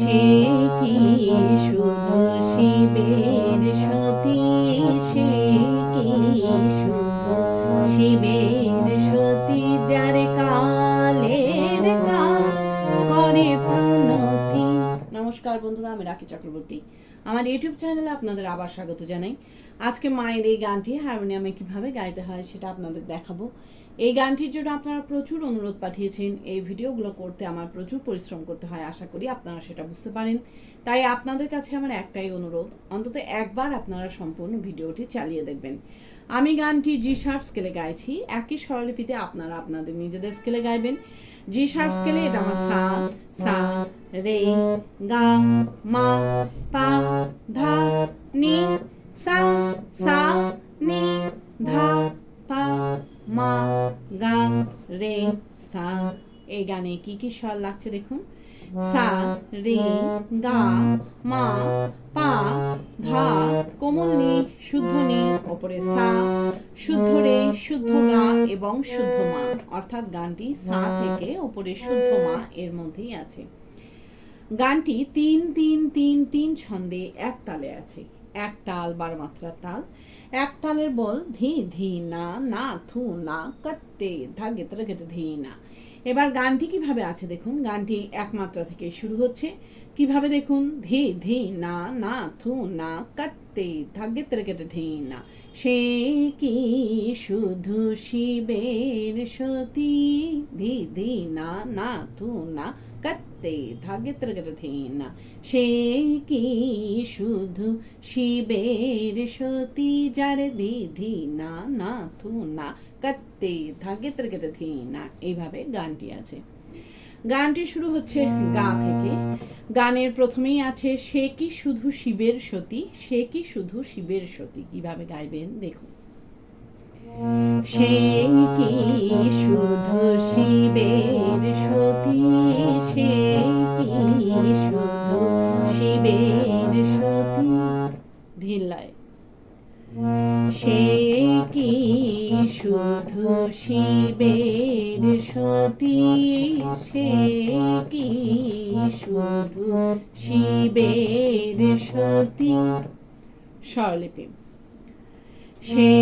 সে কি শুধু শিবের সতী, সে কি শুধু শিবের সতী, যার কালের কাল করে প্রণতি। নমস্কার বন্ধুরা, আমি রাখি চক্রবর্তী। আমার ইউটিউব চ্যানেলে আপনাদের আবার স্বাগত জানাই। আজকে মায়ের এই গানটি হারমোনিয়ামে কিভাবে গাইতে হয় সেটা আপনাদের দেখাবো। এই গানটির জন্য আপনারা প্রচুর অনুরোধ পাঠিয়েছেন। এই ভিডিওগুলো করতে আমার প্রচুর পরিশ্রম করতে হয়, আশা করি আপনারা সেটা বুঝতে পারেন। তাই আপনাদের কাছে আমার একটাই অনুরোধ, অন্তত একবার আপনারা সম্পূর্ণ ভিডিওটি চালিয়ে দেখবেন। আমি গানটি জি শার্প স্কেলে গাইছি, একই স্বরলিপিতে আপনারা আপনাদের নিজেদের স্কেলে গাইবেন। জি শার্প স্কেলে এটা আমার সা, সা, রে, গা, মা, পা, ধা, নি, সা, সা, নি, ধা, পা, মা, গা, রে, সা। এই গানে কি কি স্বর লাগছে দেখুন। সা, রে, গা, মা, পা, ধা, কোমল নি, শুদ্ধ নি, ওপরে সা, শুদ্ধ রে, শুদ্ধ গা এবং শুদ্ধ মা, অর্থাৎ গানটি সা থেকে ওপরে শুদ্ধ মা এর মধ্যেই আছে। গানটি ৩-৩-৩-৩ ছন্দে এক তালে আছে। এক তাল ১২ মাত্রার তাল। এক তালের বল ধি ধি না না থু না কত্তে ধাগে ত্রগেতে ধি না। এবার গানটি কিভাবে আছে দেখুন। গানটি এক মাত্রা থেকে শুরু হচ্ছে। কিভাবে দেখুন, ধি ধি না না থু না কত্তে ধাগে ত্রগেতে ধি না। সে কি শুধু শিবের সতী, ধি ধি না না থু না কত্তে ধাগে ত্রগেতে ধি না। সে কি শুধু শিবের সতী, যার ধি ধি না না থু না কত্তে ধাগে ত্রগেতে ধি না। এইভাবে গানটি আছে। গানটি শুরু হচ্ছে গা থেকে। গানের প্রথমেই আছে সে কি শুধু শিবের সতী, সে কি শুধু শিবের সতী। কিভাবে গাইবেন দেখুন। সে কি শুধু শিবের সতী, সে কি শুধু শিবের সতী, ধিল্লায়। সে কি শুধু শিবের সতী, সে কি শুধু শিবের সতী, স্বরলিপি। সে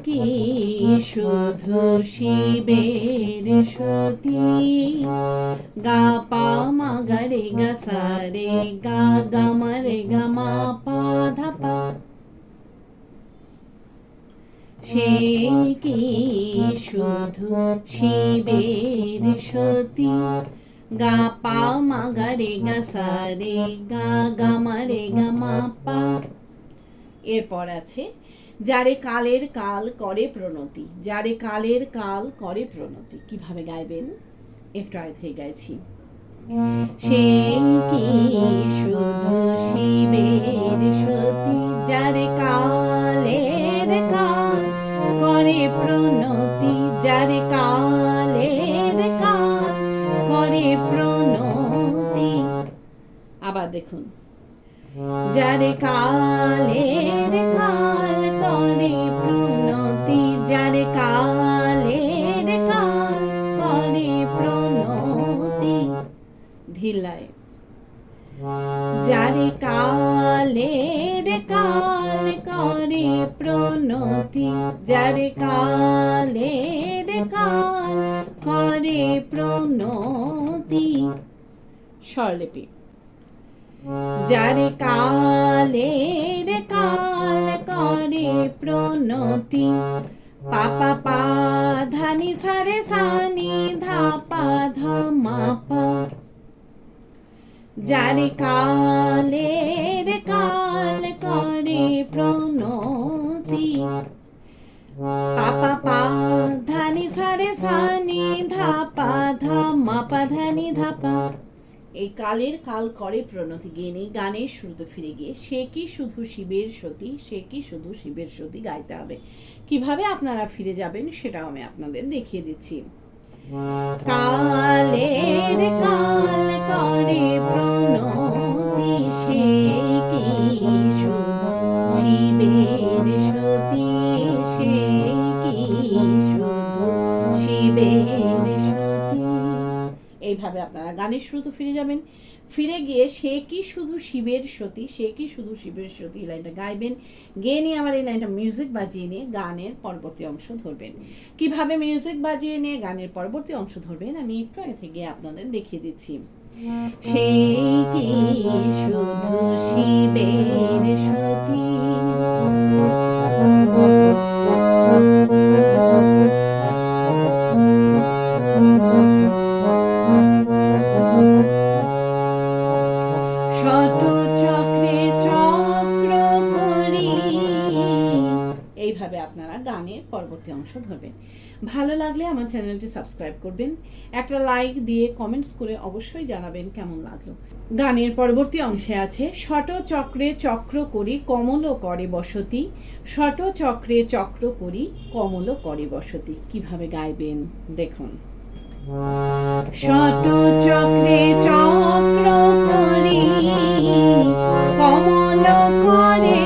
কি শুধু শিবের সতী, গা পা মা গা রে গা সা রে গা গা মা রে গা মা পা ধা পা। সে কি শুধু শিবের সতী, গা পা মা গা রে গা সা রে গা গা মা রে গা মা পা। এরপর আছে যারে কালের কাল করে প্রণতি, যারে কালের কাল করে প্রণতি। কিভাবে গাইবেন একটু আগে থেকে গাইছি। সে কি শুধু শিবের সতী, যারে কালের কাল করে প্রণতি, যারে কালের কাল করে প্রণতি। আবার দেখুন, যারে কালের কাল করে প্রণতি, যারে কালের কাল করে প্রণতি, ধিল্লায়। যারে কালের কাল করে প্রণতি, যারে কালের কাল করে প্রণতি, স্বরলিপি। যারে কালের কাল করে প্রণতি, পাপা পা ধানি সারে সানি ধা পা ধা মা পা। যারে কালের কাল করে প্রণতি, পাপা পা ধানি সারে সানি ধা পা ধা মা পা ধানি ধা পা। এই কালের কাল করে প্রণতি গেয়ে গানের শুরুতে ফিরে গিয়ে সে কি শুধু শিবের সতী, সে কি শুধু শিবের সতী গাইতে হবে। কিভাবে আপনারা ফিরে যাবেন সেটাও আমি আপনাদের দেখিয়ে দিচ্ছি। কালের কাল করে প্রণতি, সে কি শুধু শিবের সতী, সে কি শুধু শিবের সতী। এইভাবে আপনারা গানের শুরুতে ফিরে যাবেন। ফিরে গিয়ে সে কি শুধু শিবের সতী, সে কি শুধু শিবের সতী লাইনটা গাইবেন। গেয়ে নিয়ে আবার এই লাইনটা মিউজিক বাজিয়ে নিয়ে গানের পরবর্তী অংশ ধরবেন। কিভাবে মিউজিক বাজিয়ে নিয়ে গানের পরবর্তী অংশ ধরবেন আমি একটু আগে থেকে আপনাদের দেখিয়ে দিচ্ছি। সে কি শুধু শিবের সতী, এইভাবে আপনারা গানের পরবর্তী অংশ ধরবেন। ভালো লাগলে আমার চ্যানেলটি সাবস্ক্রাইব করবেন, একটা লাইক দিয়ে কমেন্টস করে অবশ্যই জানাবেন কেমন লাগলো। গানের পরবর্তী অংশে আছে শট চক্রে চক্র করি কমল করে বসতি, শট চক্রে চক্র করি কমল করে বসতি। কিভাবে গাইবেন দেখুন। শট চক্রে চক্র করি কমল করে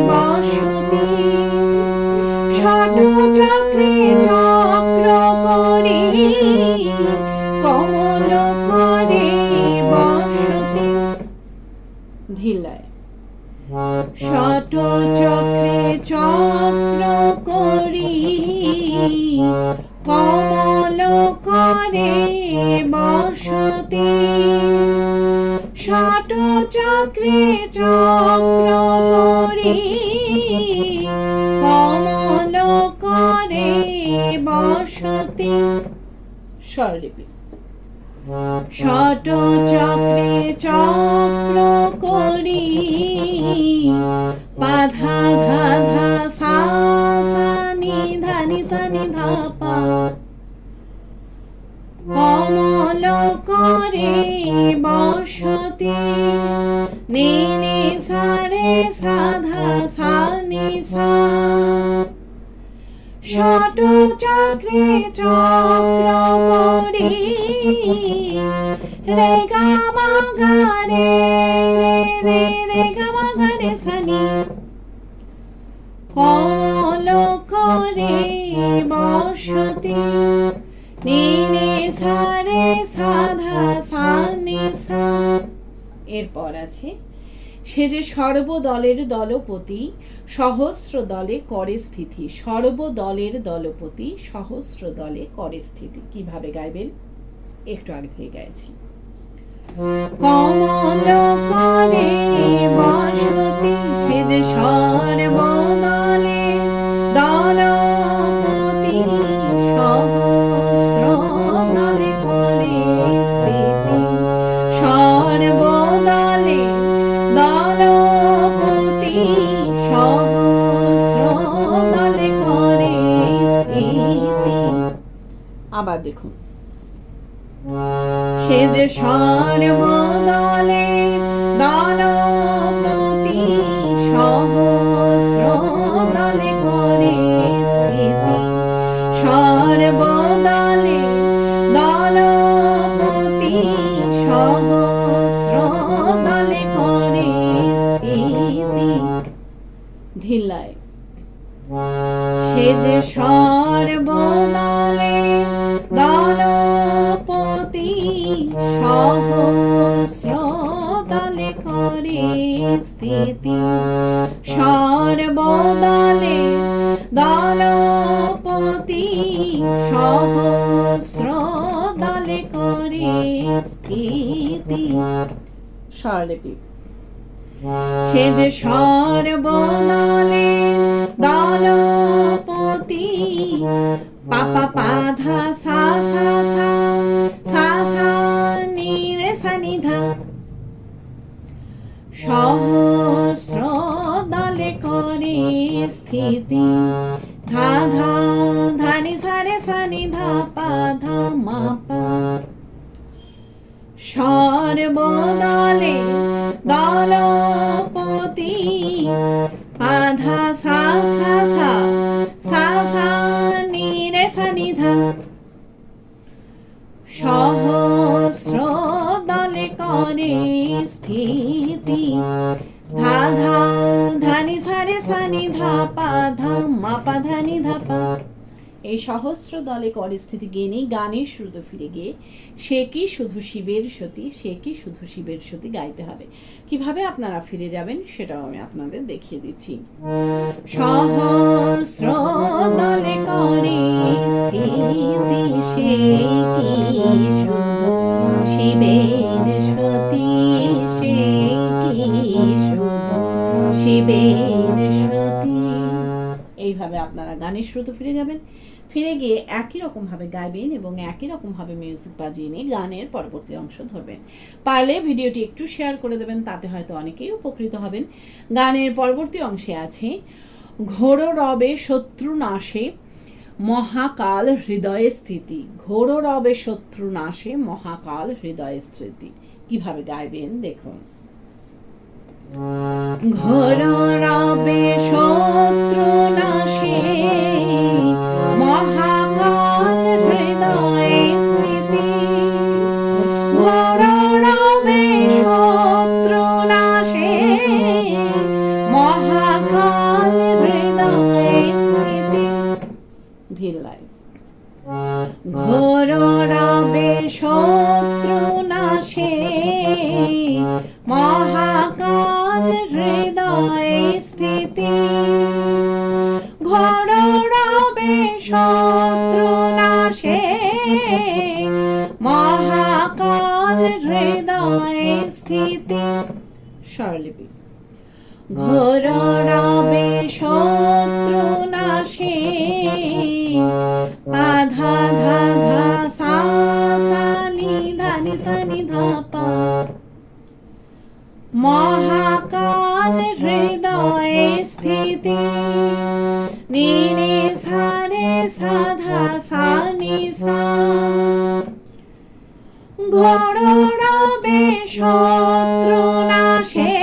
বসতি, শট চক্রে চক্র করি কমল করে বসতি। ধিলায় শট চক্রে চক্র করি কমল করে বসতি, শট চক্রে চক্র করি কমল করে বসতি। স্বরলিপি শট চক্রে চক্র করি পাধা ধা ধা সা সা নি ধা নি সা নি ধা পা, কমল করে বসতি নি নি সা রে সা ধা সা নি সা, শট চক্রে চক্র করি রে গা মা গা রে রে রে গা মা গা রে সা নি, কমল করে বসতি নি নি সা রে সা ধা সা নি সা। এরপর আছে সে যে সর্বদলের দলপতি সহস্র দলে করে স্থিতি, সর্বদলের দলপতি সহস্র দলে করে স্থিতি। কিভাবে গাইবেন একটু আগে থেকে গাইছি। কমল করে বসতি সে যে সর্বদলে দলপতি সহস্র দলে করে স্থিতি, সর্বদলে দলপতি সহস্র দলে করে স্থিতি। আবার দেখুন সে যে সর্বদলে দলপতি সহস্র দলে করে স্থিতি, সর্বদলে দলপতি সহস্র দলে করে স্থিতি। ধিলায় সে যে সর্বদলে দলপতি সহস্র দলে করে স্থিতি, সর্বদলে দলপতি সহস্র দলে করে স্থিতি। স্বরলিপি সে যে সর্বদলে দলপতি পাপা পাধা সা সা সা সা সা নি রে সা নি ধা, সহস্র দলে করে স্থিতি ধা ধা ধা নি সা রে সা নি ধা পা ধা মা পা, সর্বদলে দলপতি পাধা সা সা সা সা সা নি রে সা নি ধা, সহস্র দলে করে স্থিতি ধা ধা ধা নি সা রে সা নি ধা পা ধা মা পা ধা নি ধা পা। এই সহস্র দলে কর স্থিতি গেয়ে গানের শ্রুত ফিরে গিয়ে সে কি শুধু শিবের সতী, সে কি শুধু শিবের সতী গাইতে হবে। কিভাবে আপনারা ফিরে যাবেন সেটাও আমি আপনাদের দেখিয়ে দিচ্ছি। সহস্র দলে করে স্থিতি সে কি শুধু শিবের সতী, সে কি শুধু শিবের সতী। এইভাবে আপনারা গানের শ্রুত ফিরে যাবেন, ফিরে গিয়ে একই রকম ভাবে গাইবেন এবং একই রকম ভাবে মিউজিক বাজিয়ে নিয়ে গানের পরবর্তী অংশ ধরবেন। পারলে ভিডিওটি একটু শেয়ার করে দেবেন, তাতে হয়তো অনেকেই উপকৃত হবেন। গানের পরবর্তী অংশে আছে ঘোর রবে শত্রু নাশে মহাকাল হৃদয়ে স্থিতি। ঘোর রবে শত্রু নাশে মহাকাল হৃদয়ে স্থিতি। কিভাবে গাইবেন দেখুন। ঘোর রবে শত্রু নাশে মহাকাল হৃদয়ে স্থিতি। ঘোর রবে শত্রু নাশে মহাকাল হৃদয়ে স্থিতি। ধিল্লাই। ঘোর রবে শত্রু নাশে মহাকাল হৃদয়ে স্থিতি। ঘোর রবে শত্রু নাশে মহাকাল হৃদয়ে স্থিতি। স্বরলিপি। ঘোর রবে শত্রু নাশে পা ধা ধা ধা সা সা নি ধা নি সা নি ধা পা। মহাকাল হৃদয়ে স্থিতি। নি নি সা রে সা ধা সা নি সা। ঘোর রবে শত্রু নাশে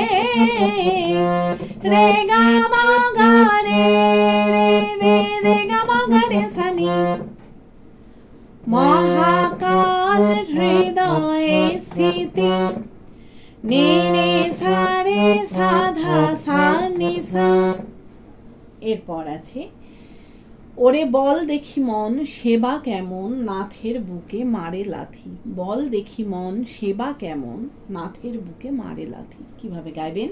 রে গা মা গা রে রে রে রে গা মা গা রে সা নি। মহাকাল হৃদয়ে স্থিতি। নি নি সা রে সা ধা সা নি সা। এরপর আছে ওরে বল দেখি মন সেবা কেমন নাথের বুকে মারে লাথি। বল দেখি মন সেবা কেমন নাথের বুকে মারে লাথি। কিভাবে গাইবেন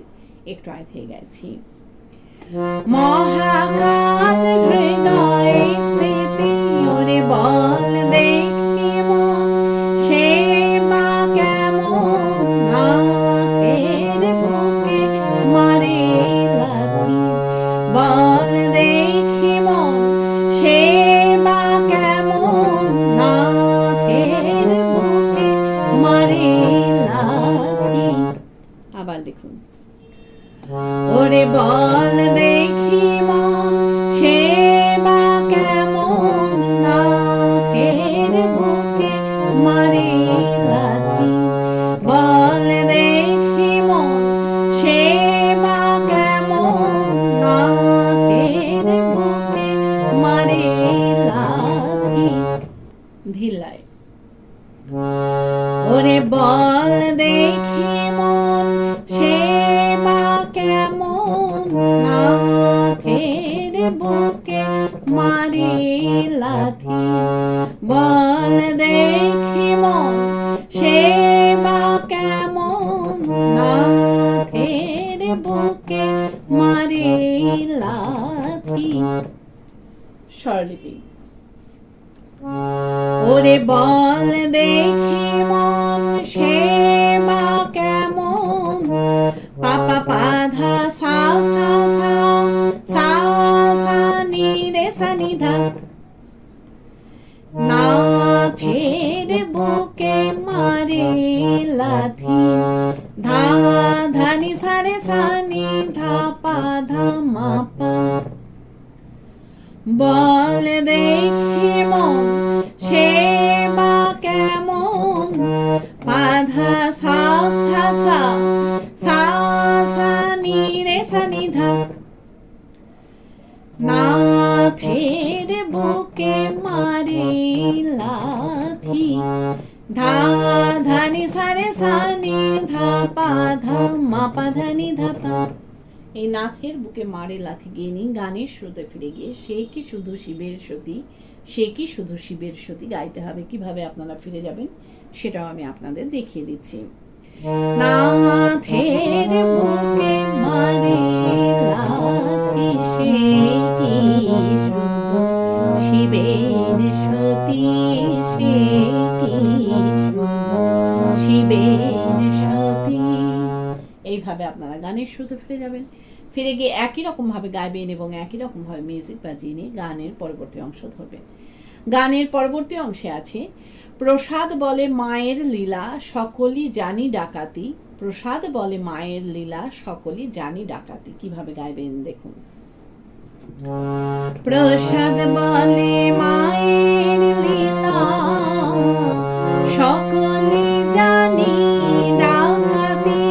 একটু আয় থেকে গাইছি। মহাকাল হৃদয়ে স্থিতি। ওরে বল দেখি মন সেবা কেমন নাথের বুকে মারে লাথি। বল দেখি মন সেবা কেমন নাথের বুকে মারে লাথি। আবার দেখুন। ওরে বল দেখি মন সেবা কেমন নাথের বুকে মারে লাথি। বল দেখি মন সেবা কেমন নাথের বুকে মারে লাথি। ধিল্লায়। ওরে বল দেখি মন সেবা কেমন নাথের বুকে মারে লাথি। বল দেখি মন সেবা কেমন নাথের বুকে মারে লাথি। স্বরলিপি। ওরে বল দেখি মন সেবা কেমন পা পা পা ধা সা সা সা সা সা নি রে সা নি ধা। নাথের বুকে মারে লাথি। ধা ধা নি সা রে সা নি ধা পা ধা মা পা। বল দেখি মন সেবা কেমন পা ধা সা সা সা সা সা নি রে সা নি ধা। নাথের বুকে মারে লাথি। ধা ধা নি সা রে সা নি ধা পা ধা মা পা ধা নি ধা পা। এই নাথের বুকে মারে লাথি গেয়ে গানের শ্রুতে ফিরে গিয়ে সে কি শুধু শিবের সতী সে কি শুধু শিবের সতী গাইতে হবে। কিভাবে আপনারা ফিরে যাবেন সেটাও আমি আপনাদের দেখিয়ে দিচ্ছি। নাথের বুকে মারে লাথি, সে কি শুধু শিবের সতী, সে কি শুধু শিবের সতী। এইভাবে আপনারা গানের শুরুতে ফিরে যাবেন। ফিরে গিয়ে একই রকম ভাবে গাইবেন এবং একই রকম ভাবে মিউজিক বাজিয়ে নিয়ে গানের পরবর্তী অংশ ধরবেন। গানের পরবর্তী অংশে আছে প্রসাদ বলে মায়ের লীলা, সকলই জানি ডাকাতি। প্রসাদ বলে মায়ের লীলা, সকলই জানি ডাকাতি। কিভাবে গাইবেন দেখুন। প্রসাদ বলে মায়ের লীলা, সকলে জানি ডাকাতি।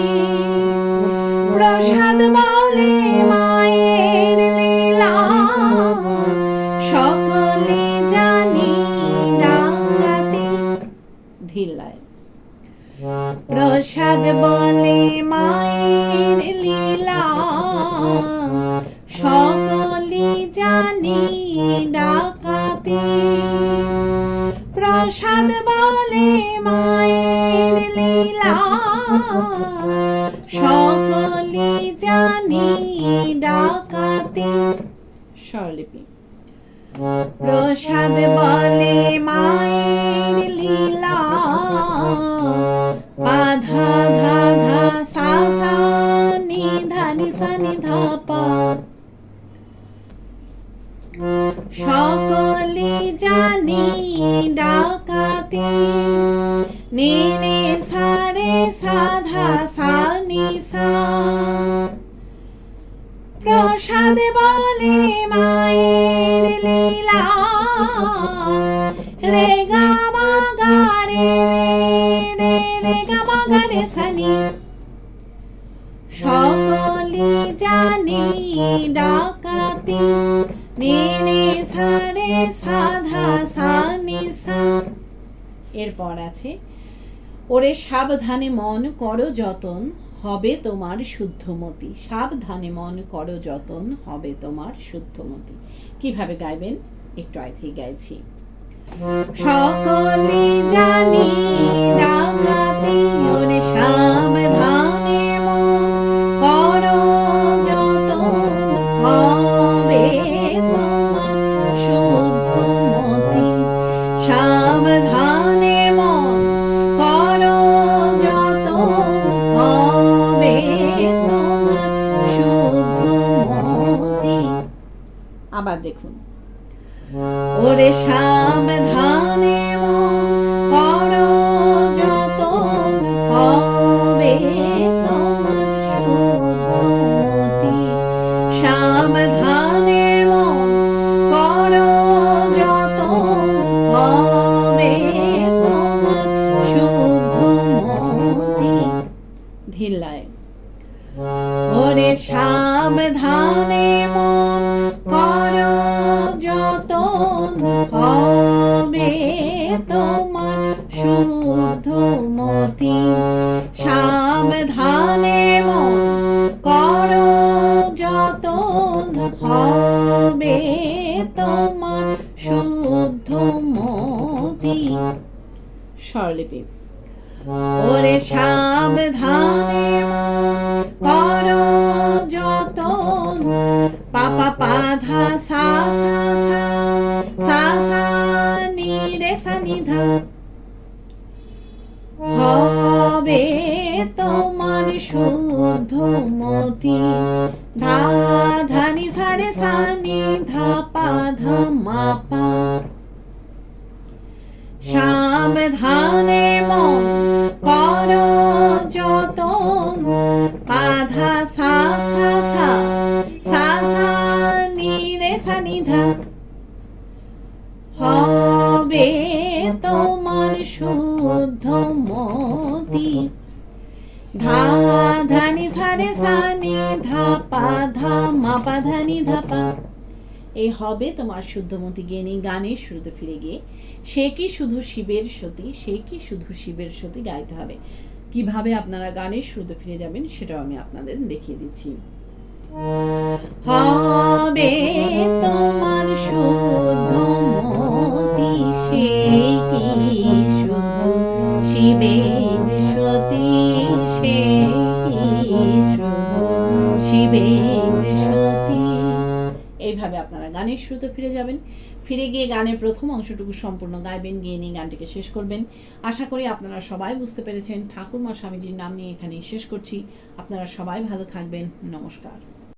প্রসাদ বলে মায়ের লীলা, সকলে জানি ডাকাতি। ধিল্লায়। প্রসাদ বলে মায়ের লীলা, সকলে জানি ডাকাতি। প্রসাদ বলে মায়ের লীলা, সকলে জানি ডাকাতি। স্বরলিপি। প্রসাদ বলে মায়ের লীলা, পাধা ধা ধা সা সা নি ধা নি সা নি ধা পা। সকলে জানি ডাকাতি। নে নে সা রে সা ধা সা নি সা। প্রসাদ বলে মায়ের লীলা, রে গা মা গা রে রে রে গা মা গা রে সা নি। সকলে জানি ডাকাতি। নে নে সা রে সা ধা সা নি সা। এরপর আছে ওরে সাবধানে মন করো যতন, হবে তোমার শুদ্ধমতি। সাবধানে মন করো যতন, হবে তোমার শুদ্ধমতি। কিভাবে গাইবেন একটু আগে গাইছি। সকলে জানি ডাকাতি, ওরে সাবধানে মন করো যতন, হবে তোমার শুদ্ধমতি। সাবধানে মন করো যতন, হবে তোমার শুদ্ধমতি। আবার দেখুন। ওরে সাবধানে মন করো যতন, হবে তোমার শুদ্ধমতি। সাবধানে মন করো যতন, হবে তোমার শুদ্ধমতি। ধিল্লায়। ওরে সাবধানে মন করো যতন, হবে তোমার শুদ্ধমতি। সাবধানে মন করো যতন, হবে তোমার শুদ্ধমতি। স্বরলিপি। ওরে সাবধানে মন করো যতন, পাপা পাধা সা সা সা সা সা নি রে সা নি ধা। হবে তোমার শুদ্ধমতি। ধা ধা নি সা রে সা নি ধা পা ধা মা পা। সাবধানে মন করো যতন, পাধা সা সা সা সা সা নি রে সা নি ধা। হবে তোমার শুদ্ধমতি। ধা ধা নি সা রে সা নি ধা পা ধা মা পা ধা নি ধা পা। এই হবে তোমার শুদ্ধমতি গিয়ে নিয়ে গানের শুরুতে ফিরে গিয়ে সে কি শুধু শিবের সতী, সে কি শুধু শিবের সতী গাইতে হবে। কিভাবে আপনারা গানের শুরুতে ফিরে যাবেন সেটাও আমি আপনাদের দেখিয়ে দিচ্ছি। হবে তোমার শুদ্ধ মতি, সে কি শুধু শিবের সতী, সে কি শুধু শিবের সতী। এইভাবে আপনারা গানের শুরুতে ফিরে যাবেন, ফিরে গিয়ে গানের প্রথম অংশটুকু সম্পূর্ণ গাইবেন, গিয়ে নিয়ে গানটিকে শেষ করবেন। আশা করি আপনারা সবাই বুঝতে পেরেছেন। ঠাকুরমা স্বামীজির নাম নিয়ে এখানেই শেষ করছি। আপনারা সবাই ভালো থাকবেন। নমস্কার।